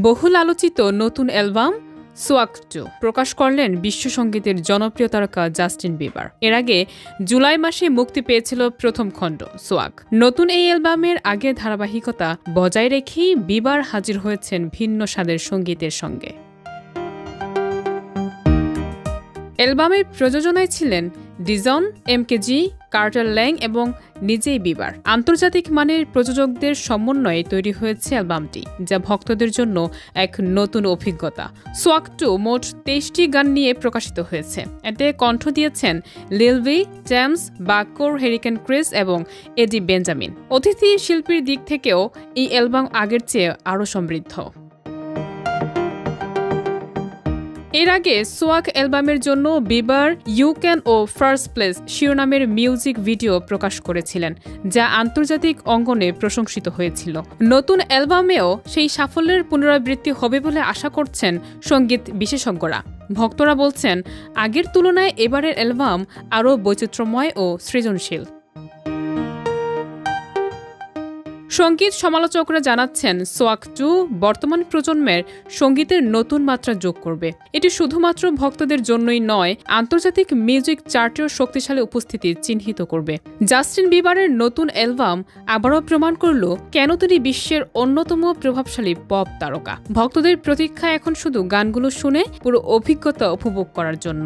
বহুল আলোচিত নতুন অ্যালবাম সোয়াক 2 প্রকাশ করলেন বিশ্ব সঙ্গীতের জনপ্রিয় তারকা জাস্টিন বিবার। এর আগে জুলাই মাসে মুক্তি পেয়েছিল প্রথম খণ্ড সোয়াক। নতুন এই অ্যালবামের আগের ধারাবাহিকতা বজায় রেখেই বিবার হাজির হয়েছেন ভিন্ন স্বাদের সঙ্গীতের সঙ্গে। অ্যালবামের প্রযোজনায় ছিলেন ডিজন, এমকেজি, কার্টার ল্যাং এবং নিজেই বিবার। আন্তর্জাতিক মানের প্রযোজকদের সমন্বয়ে তৈরি হয়েছে অ্যালবামটি, যা ভক্তদের জন্য এক নতুন অভিজ্ঞতা। সোয়াক 2 মোট 23টি গান নিয়ে প্রকাশিত হয়েছে। এতে কণ্ঠ দিয়েছেন লিল ভি, জেমস, বাকোর, হ্যারিকেন ক্রিস এবং এডি বেঞ্জামিন। অতিথি শিল্পীর দিক থেকেও এই অ্যালবাম আগের চেয়ে আরও সমৃদ্ধ। এর আগে সোয়াক অ্যালবামের জন্য বিবার ইউ ক্যান ও ফার্স্ট প্লেস শিরোনামের মিউজিক ভিডিও প্রকাশ করেছিলেন, যা আন্তর্জাতিক অঙ্গনে প্রশংসিত হয়েছিল। নতুন অ্যালবামেও সেই সাফল্যের পুনরাবৃত্তি হবে বলে আশা করছেন সঙ্গীত বিশেষজ্ঞরা। ভক্তরা বলছেন, আগের তুলনায় এবারের অ্যালবাম আরও বৈচিত্র্যময় ও সৃজনশীল। সঙ্গীত সমালোচকরা জানাচ্ছেন, সোয়াক 2 বর্তমান প্রজন্মের সঙ্গীতের নতুন মাত্রা যোগ করবে। এটি শুধুমাত্র ভক্তদের জন্যই নয়, আন্তর্জাতিক মিউজিক চার্টেও শক্তিশালী উপস্থিতি চিহ্নিত করবে। জাস্টিন বিবারের নতুন অ্যালবাম আবারও প্রমাণ করল কেন তিনি বিশ্বের অন্যতম প্রভাবশালী পপ তারকা। ভক্তদের প্রতীক্ষা এখন শুধু গানগুলো শুনে পুরো অভিজ্ঞতা উপভোগ করার জন্য।